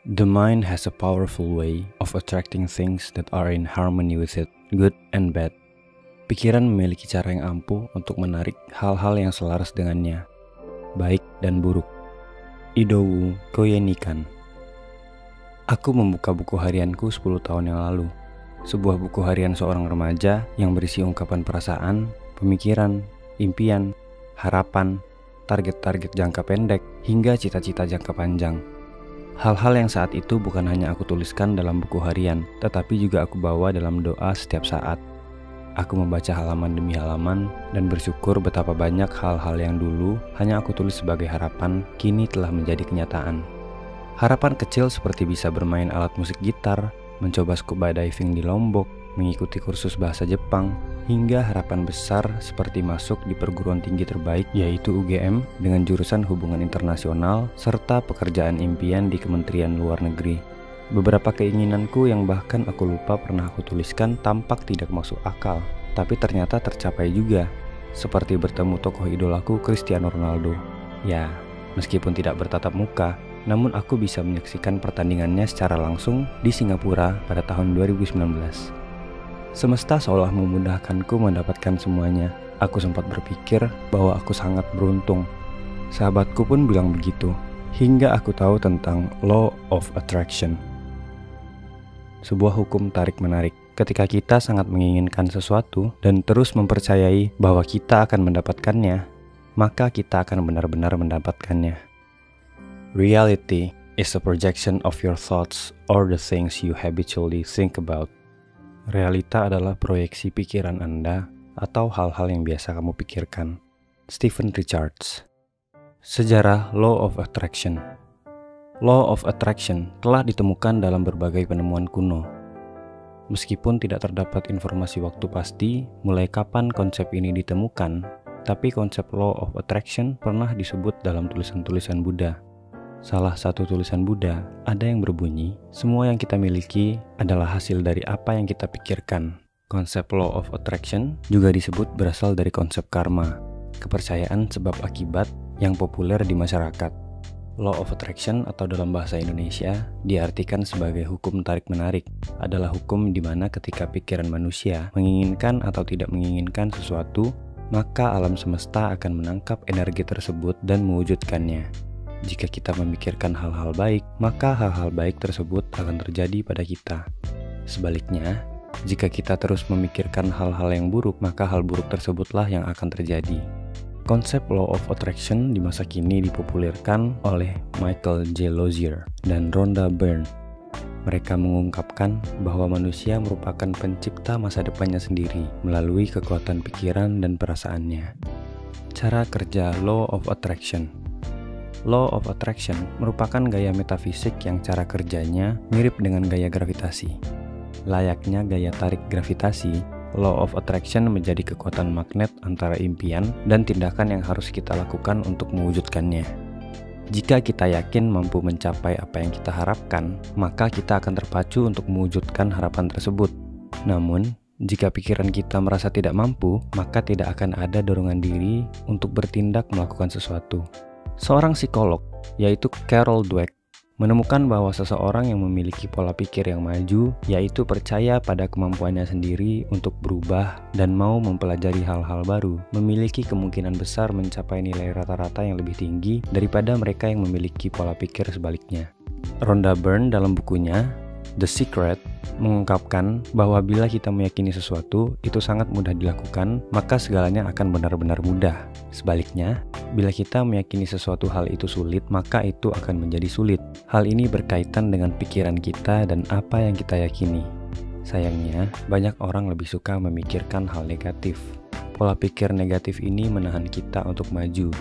The mind has a powerful way of attracting things that are in harmony with it, good and bad. Pikiran memiliki cara yang ampuh untuk menarik hal-hal yang selaras dengannya, baik dan buruk. Idowu Koyenikan. Aku membuka buku harianku 10 tahun yang lalu. Sebuah buku harian seorang remaja yang berisi ungkapan perasaan, pemikiran, impian, harapan, target-target jangka pendek, hingga cita-cita jangka panjang. Hal-hal yang saat itu bukan hanya aku tuliskan dalam buku harian, tetapi juga aku bawa dalam doa setiap saat. Aku membaca halaman demi halaman dan bersyukur betapa banyak hal-hal yang dulu hanya aku tulis sebagai harapan, kini telah menjadi kenyataan. Harapan kecil seperti bisa bermain alat musik gitar, mencoba scuba diving di Lombok, mengikuti kursus bahasa Jepang, hingga harapan besar seperti masuk di perguruan tinggi terbaik yaitu UGM dengan jurusan hubungan internasional serta pekerjaan impian di Kementerian Luar Negeri. Beberapa keinginanku yang bahkan aku lupa pernah aku tuliskan tampak tidak masuk akal, tapi ternyata tercapai juga, seperti bertemu tokoh idolaku Cristiano Ronaldo. Ya, meskipun tidak bertatap muka, namun aku bisa menyaksikan pertandingannya secara langsung di Singapura pada tahun 2019. Semesta seolah memudahkanku mendapatkan semuanya. Aku sempat berpikir bahwa aku sangat beruntung. Sahabatku pun bilang begitu, hingga aku tahu tentang Law of Attraction. Sebuah hukum tarik-menarik. Ketika kita sangat menginginkan sesuatu dan terus mempercayai bahwa kita akan mendapatkannya, maka kita akan benar-benar mendapatkannya. Reality is a projection of your thoughts or the things you habitually think about. Realita adalah proyeksi pikiran Anda atau hal-hal yang biasa kamu pikirkan. Stephen Richards. Sejarah Law of Attraction. Law of Attraction telah ditemukan dalam berbagai penemuan kuno. Meskipun tidak terdapat informasi waktu pasti mulai kapan konsep ini ditemukan, tapi konsep Law of Attraction pernah disebut dalam tulisan-tulisan Buddha. Salah satu tulisan Buddha ada yang berbunyi, semua yang kita miliki adalah hasil dari apa yang kita pikirkan. Konsep Law of Attraction juga disebut berasal dari konsep karma, kepercayaan sebab akibat yang populer di masyarakat. Law of Attraction atau dalam bahasa Indonesia diartikan sebagai hukum tarik-menarik, adalah hukum di mana ketika pikiran manusia menginginkan atau tidak menginginkan sesuatu, maka alam semesta akan menangkap energi tersebut dan mewujudkannya. Jika kita memikirkan hal-hal baik, maka hal-hal baik tersebut akan terjadi pada kita. Sebaliknya, jika kita terus memikirkan hal-hal yang buruk, maka hal buruk tersebutlah yang akan terjadi. Konsep Law of Attraction di masa kini dipopulerkan oleh Michael J. Lozier dan Rhonda Byrne. Mereka mengungkapkan bahwa manusia merupakan pencipta masa depannya sendiri melalui kekuatan pikiran dan perasaannya. Cara kerja Law of Attraction. Law of Attraction merupakan gaya metafisik yang cara kerjanya mirip dengan gaya gravitasi. Layaknya gaya tarik gravitasi, Law of Attraction menjadi kekuatan magnet antara impian dan tindakan yang harus kita lakukan untuk mewujudkannya. Jika kita yakin mampu mencapai apa yang kita harapkan, maka kita akan terpacu untuk mewujudkan harapan tersebut. Namun, jika pikiran kita merasa tidak mampu, maka tidak akan ada dorongan diri untuk bertindak melakukan sesuatu. Seorang psikolog, yaitu Carol Dweck, menemukan bahwa seseorang yang memiliki pola pikir yang maju, yaitu percaya pada kemampuannya sendiri untuk berubah dan mau mempelajari hal-hal baru, memiliki kemungkinan besar mencapai nilai rata-rata yang lebih tinggi daripada mereka yang memiliki pola pikir sebaliknya. Rhonda Byrne dalam bukunya The Secret mengungkapkan bahwa bila kita meyakini sesuatu itu sangat mudah dilakukan, maka segalanya akan benar-benar mudah. Sebaliknya, bila kita meyakini sesuatu hal itu sulit, maka itu akan menjadi sulit. Hal ini berkaitan dengan pikiran kita dan apa yang kita yakini. Sayangnya, banyak orang lebih suka memikirkan hal negatif. Pola pikir negatif ini menahan kita untuk maju,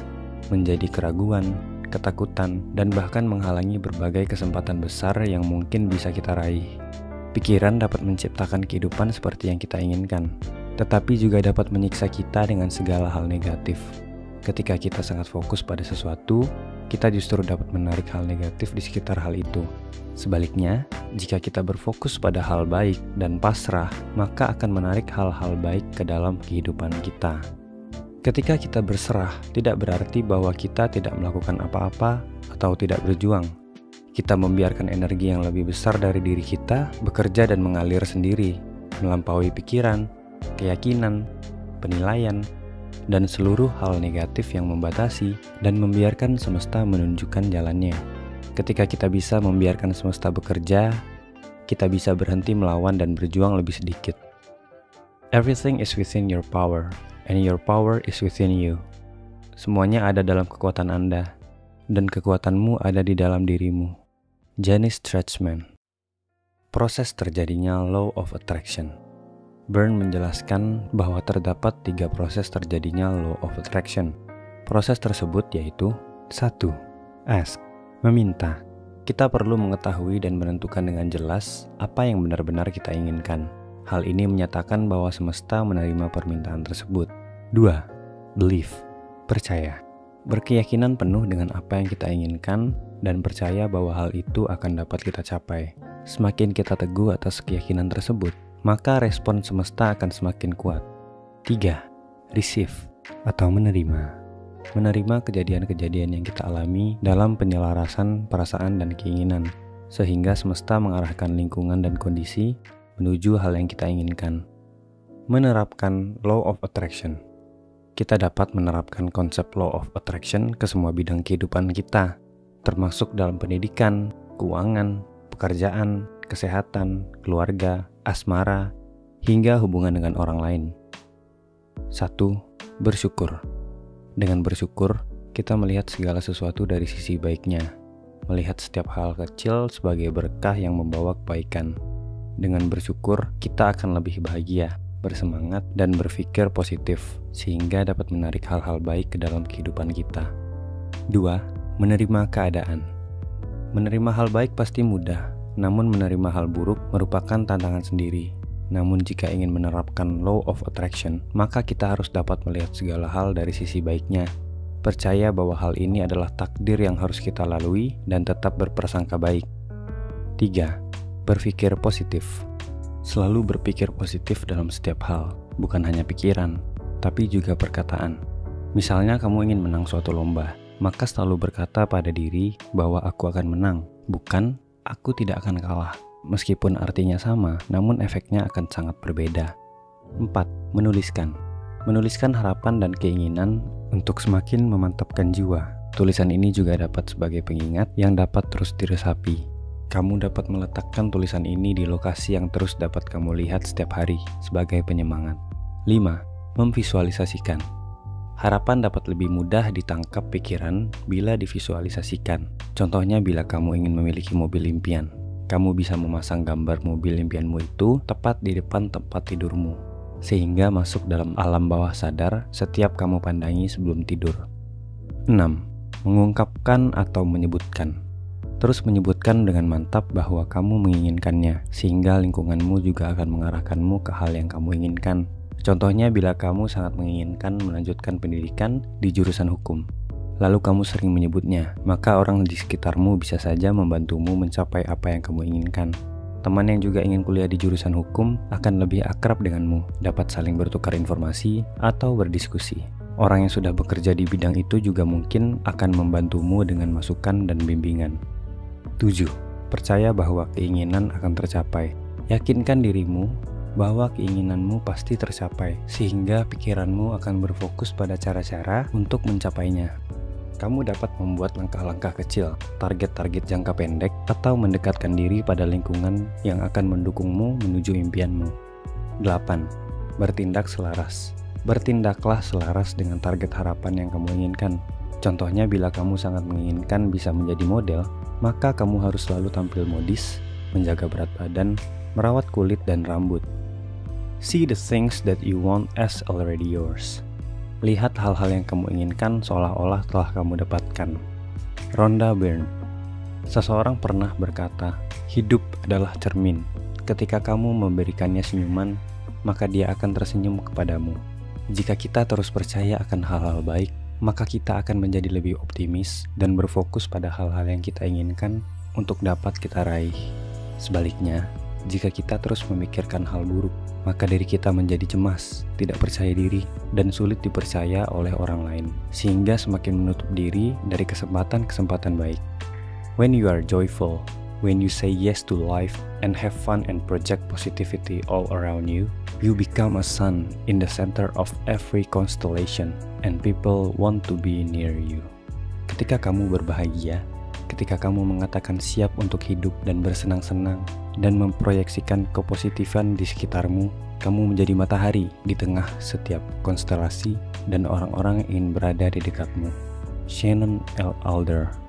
menjadi keraguan, ketakutan, dan bahkan menghalangi berbagai kesempatan besar yang mungkin bisa kita raih. Pikiran dapat menciptakan kehidupan seperti yang kita inginkan, tetapi juga dapat menyiksa kita dengan segala hal negatif. Ketika kita sangat fokus pada sesuatu, kita justru dapat menarik hal negatif di sekitar hal itu. Sebaliknya, jika kita berfokus pada hal baik dan pasrah, maka akan menarik hal-hal baik ke dalam kehidupan kita. Ketika kita berserah, tidak berarti bahwa kita tidak melakukan apa-apa atau tidak berjuang. Kita membiarkan energi yang lebih besar dari diri kita bekerja dan mengalir sendiri, melampaui pikiran, keyakinan, penilaian, dan seluruh hal negatif yang membatasi dan membiarkan semesta menunjukkan jalannya. Ketika kita bisa membiarkan semesta bekerja, kita bisa berhenti melawan dan berjuang lebih sedikit. Everything is within your power, and your power is within you. Semuanya ada dalam kekuatan Anda, dan kekuatanmu ada di dalam dirimu. Janice Stretchman. Proses terjadinya Law of Attraction. Byrne menjelaskan bahwa terdapat 3 proses terjadinya Law of Attraction. Proses tersebut yaitu 1. Ask, meminta. Kita perlu mengetahui dan menentukan dengan jelas apa yang benar-benar kita inginkan. Hal ini menyatakan bahwa semesta menerima permintaan tersebut. 2. Believe, percaya. Berkeyakinan penuh dengan apa yang kita inginkan dan percaya bahwa hal itu akan dapat kita capai. Semakin kita teguh atas keyakinan tersebut, maka respon semesta akan semakin kuat. 3. Receive, atau menerima. Menerima kejadian-kejadian yang kita alami dalam penyelarasan perasaan dan keinginan, sehingga semesta mengarahkan lingkungan dan kondisi menuju hal yang kita inginkan. Menerapkan Law of Attraction. Kita dapat menerapkan konsep Law of Attraction ke semua bidang kehidupan kita, termasuk dalam pendidikan, keuangan, pekerjaan, kesehatan, keluarga, asmara, hingga hubungan dengan orang lain. 1. Bersyukur. Dengan bersyukur, kita melihat segala sesuatu dari sisi baiknya, melihat setiap hal kecil sebagai berkah yang membawa kebaikan. Dengan bersyukur, kita akan lebih bahagia, bersemangat, dan berpikir positif, sehingga dapat menarik hal-hal baik ke dalam kehidupan kita. 2. Menerima keadaan. Menerima hal baik pasti mudah, namun menerima hal buruk merupakan tantangan sendiri. Namun jika ingin menerapkan Law of Attraction, maka kita harus dapat melihat segala hal dari sisi baiknya. Percaya bahwa hal ini adalah takdir yang harus kita lalui dan tetap berprasangka baik. 3. Berpikir positif. Selalu berpikir positif dalam setiap hal, bukan hanya pikiran, tapi juga perkataan. Misalnya kamu ingin menang suatu lomba, maka selalu berkata pada diri bahwa aku akan menang, bukan aku tidak akan kalah. Meskipun artinya sama, namun efeknya akan sangat berbeda. 4. Menuliskan. Menuliskan harapan dan keinginan untuk semakin memantapkan jiwa. Tulisan ini juga dapat sebagai pengingat yang dapat terus diresapi. Kamu dapat meletakkan tulisan ini di lokasi yang terus dapat kamu lihat setiap hari sebagai penyemangat. 5. Memvisualisasikan. Harapan dapat lebih mudah ditangkap pikiran bila divisualisasikan. Contohnya bila kamu ingin memiliki mobil impian, kamu bisa memasang gambar mobil impianmu itu tepat di depan tempat tidurmu, sehingga masuk dalam alam bawah sadar setiap kamu pandangi sebelum tidur. 6. Mengungkapkan atau menyebutkan. Terus menyebutkan dengan mantap bahwa kamu menginginkannya, sehingga lingkunganmu juga akan mengarahkanmu ke hal yang kamu inginkan. Contohnya bila kamu sangat menginginkan melanjutkan pendidikan di jurusan hukum, lalu kamu sering menyebutnya, maka orang di sekitarmu bisa saja membantumu mencapai apa yang kamu inginkan. Teman yang juga ingin kuliah di jurusan hukum akan lebih akrab denganmu, dapat saling bertukar informasi atau berdiskusi. Orang yang sudah bekerja di bidang itu juga mungkin akan membantumu dengan masukan dan bimbingan. 7. Percaya bahwa keinginan akan tercapai. Yakinkan dirimu bahwa keinginanmu pasti tercapai, sehingga pikiranmu akan berfokus pada cara-cara untuk mencapainya. Kamu dapat membuat langkah-langkah kecil, target-target jangka pendek, atau mendekatkan diri pada lingkungan yang akan mendukungmu menuju impianmu. 8. Bertindak selaras. Bertindaklah selaras dengan target harapan yang kamu inginkan. Contohnya bila kamu sangat menginginkan bisa menjadi model, maka kamu harus selalu tampil modis, menjaga berat badan, merawat kulit dan rambut. See the things that you want as already yours. Lihat hal-hal yang kamu inginkan seolah-olah telah kamu dapatkan. Rhonda Byrne. Seseorang pernah berkata, hidup adalah cermin. Ketika kamu memberikannya senyuman, maka dia akan tersenyum kepadamu. Jika kita terus percaya akan hal-hal baik, maka kita akan menjadi lebih optimis dan berfokus pada hal-hal yang kita inginkan untuk dapat kita raih. Sebaliknya, jika kita terus memikirkan hal buruk, maka diri kita menjadi cemas, tidak percaya diri, dan sulit dipercaya oleh orang lain, sehingga semakin menutup diri dari kesempatan-kesempatan baik. When you are joyful, when you say yes to life and have fun and project positivity all around you, you become a sun in the center of every constellation and people want to be near you. Ketika kamu berbahagia, ketika kamu mengatakan siap untuk hidup dan bersenang-senang dan memproyeksikan kepositifan di sekitarmu, kamu menjadi matahari di tengah setiap konstelasi dan orang-orang yang ingin berada di dekatmu. Shannon L. Alder.